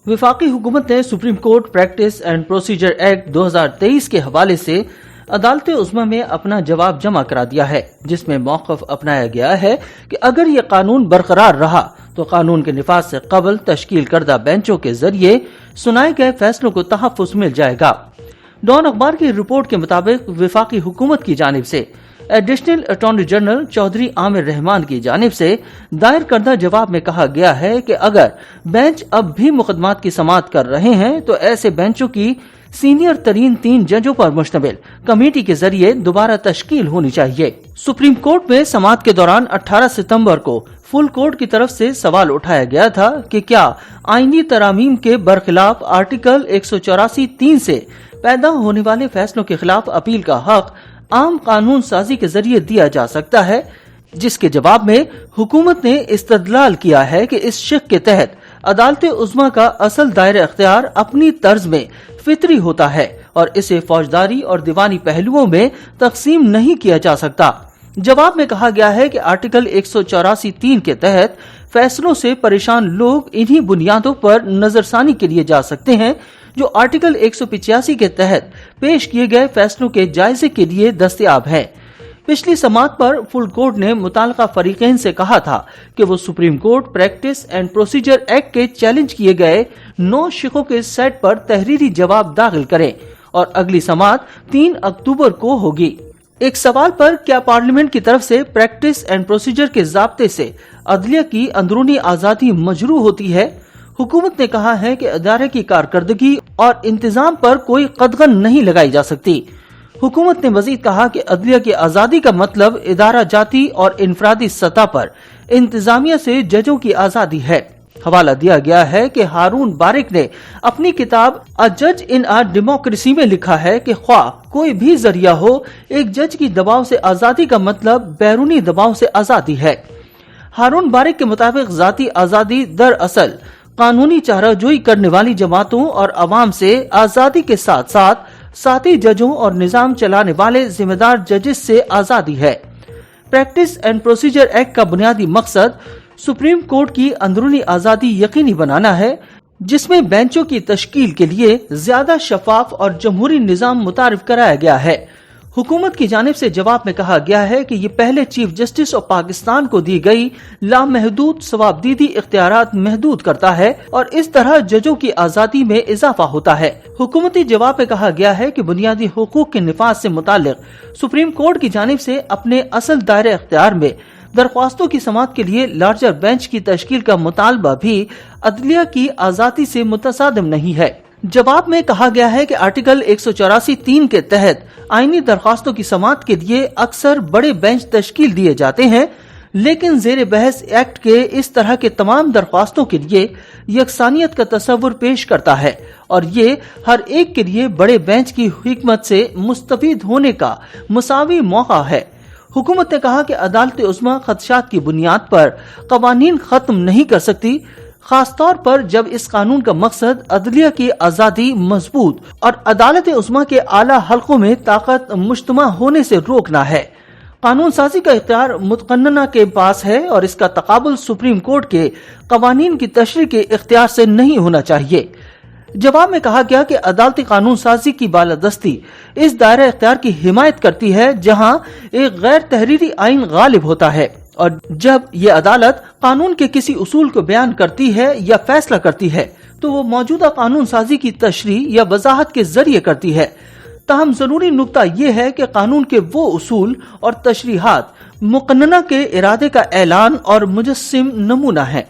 وفاقی حکومت نے supreme court practice and procedure act 2023 کے حوالے سے عدالت عظمی میں اپنا جواب جمع کرا دیا ہے، جس میں موقف اپنایا گیا ہے کہ اگر یہ قانون برقرار رہا تو قانون کے نفاذ سے قبل تشکیل کردہ بینچوں کے ذریعے سنائے گئے فیصلوں کو تحفظ مل جائے گا۔ ڈان اخبار کی رپورٹ کے مطابق وفاقی حکومت کی جانب سے ایڈیشنل اٹارنی جنرل چودھری عامر رحمان کی جانب سے دائر کردہ جواب میں کہا گیا ہے کہ اگر بینچ اب بھی مقدمات کی سماعت کر رہے ہیں تو ایسے بینچوں کی سینئر ترین 3 ججوں پر مشتمل کمیٹی کے ذریعے دوبارہ تشکیل ہونی چاہیے۔ سپریم کورٹ میں سماعت کے دوران 18 ستمبر کو فل کورٹ کی طرف سے سوال اٹھایا گیا تھا کہ کیا آئینی ترامیم کے برخلاف آرٹیکل 184(3) سے پیدا ہونے والے فیصلوں کے خلاف اپیل کا حق عام قانون سازی کے ذریعے دیا جا سکتا ہے، جس کے جواب میں حکومت نے استدلال کیا ہے کہ اس شق کے تحت عدالت عظمی کا اصل دائرہ اختیار اپنی طرز میں فطری ہوتا ہے اور اسے فوجداری اور دیوانی پہلوؤں میں تقسیم نہیں کیا جا سکتا۔ جواب میں کہا گیا ہے کہ آرٹیکل 184(3) کے تحت فیصلوں سے پریشان لوگ انہی بنیادوں پر نظر ثانی کے لیے جا سکتے ہیں جو آرٹیکل 185 کے تحت پیش کیے گئے فیصلوں کے جائزے کے لیے دستیاب ہیں۔ پچھلی سماعت پر فل کورٹ نے متعلقہ فریقین سے کہا تھا کہ وہ supreme court practice and procedure act کے چیلنج کیے گئے 9 شقوں کے سیٹ پر تحریری جواب داخل کریں اور اگلی سماعت 3 اکتوبر کو ہوگی۔ ایک سوال پر کیا پارلیمنٹ کی طرف سے پریکٹس اینڈ پروسیجر کے ضابطے سے عدلیہ کی اندرونی آزادی مجروح ہوتی ہے، حکومت نے کہا ہے کہ ادارے کی کارکردگی اور انتظام پر کوئی قدغن نہیں لگائی جا سکتی۔ حکومت نے مزید کہا کہ عدلیہ کی آزادی کا مطلب ادارہ جاتی اور انفرادی سطح پر انتظامیہ سے ججوں کی آزادی ہے۔ حوالہ دیا گیا ہے کہ ہارون بارک نے اپنی کتاب اے جج ان اے ڈیموکریسی میں لکھا ہے کہ خواہ کوئی بھی ذریعہ ہو، ایک جج کی دباؤ سے آزادی کا مطلب بیرونی دباؤ سے آزادی ہے۔ ہارون بارک کے مطابق ذاتی آزادی دراصل قانونی چارہ جوئی کرنے والی جماعتوں اور عوام سے آزادی کے ساتھ ساتھ ساتھی ججوں اور نظام چلانے والے ذمہ دار ججز سے آزادی ہے۔ پریکٹس اینڈ پروسیجر ایکٹ کا بنیادی مقصد سپریم کورٹ کی اندرونی آزادی یقینی بنانا ہے، جس میں بینچوں کی تشکیل کے لیے زیادہ شفاف اور جمہوری نظام متعارف کرایا گیا ہے۔ حکومت کی جانب سے جواب میں کہا گیا ہے کہ یہ پہلے چیف جسٹس آف پاکستان کو دی گئی لامحدود ثوابدیدی اختیارات محدود کرتا ہے اور اس طرح ججوں کی آزادی میں اضافہ ہوتا ہے۔ حکومتی جواب میں کہا گیا ہے کہ بنیادی حقوق کے نفاذ سے متعلق سپریم کورٹ کی جانب سے اپنے اصل دائرہ اختیار میں درخواستوں کی سماعت کے لیے لارجر بینچ کی تشکیل کا مطالبہ بھی عدلیہ کی آزادی سے متصادم نہیں ہے۔ جواب میں کہا گیا ہے کہ آرٹیکل 184(3) کے تحت آئینی درخواستوں کی سماعت کے لیے اکثر بڑے بینچ تشکیل دیے جاتے ہیں، لیکن زیر بحث ایکٹ کے اس طرح کے تمام درخواستوں کے لیے یکسانیت کا تصور پیش کرتا ہے اور یہ ہر ایک کے لیے بڑے بینچ کی حکمت سے مستفید ہونے کا مساوی موقع ہے۔ حکومت نے کہا کہ عدالت عظمی خدشات کی بنیاد پر قوانین ختم نہیں کر سکتی، خاص طور پر جب اس قانون کا مقصد عدلیہ کی آزادی مضبوط اور عدالت عظمی کے اعلیٰ حلقوں میں طاقت مجتمع ہونے سے روکنا ہے۔ قانون سازی کا اختیار متقننہ کے پاس ہے اور اس کا تقابل سپریم کورٹ کے قوانین کی تشریح کے اختیار سے نہیں ہونا چاہیے۔ جواب میں کہا گیا کہ عدالتی قانون سازی کی بالادستی اس دائرہ اختیار کی حمایت کرتی ہے جہاں ایک غیر تحریری آئین غالب ہوتا ہے، اور جب یہ عدالت قانون کے کسی اصول کو بیان کرتی ہے یا فیصلہ کرتی ہے تو وہ موجودہ قانون سازی کی تشریح یا وضاحت کے ذریعے کرتی ہے۔ تاہم ضروری نقطہ یہ ہے کہ قانون کے وہ اصول اور تشریحات مقننہ کے ارادے کا اعلان اور مجسم نمونہ ہیں۔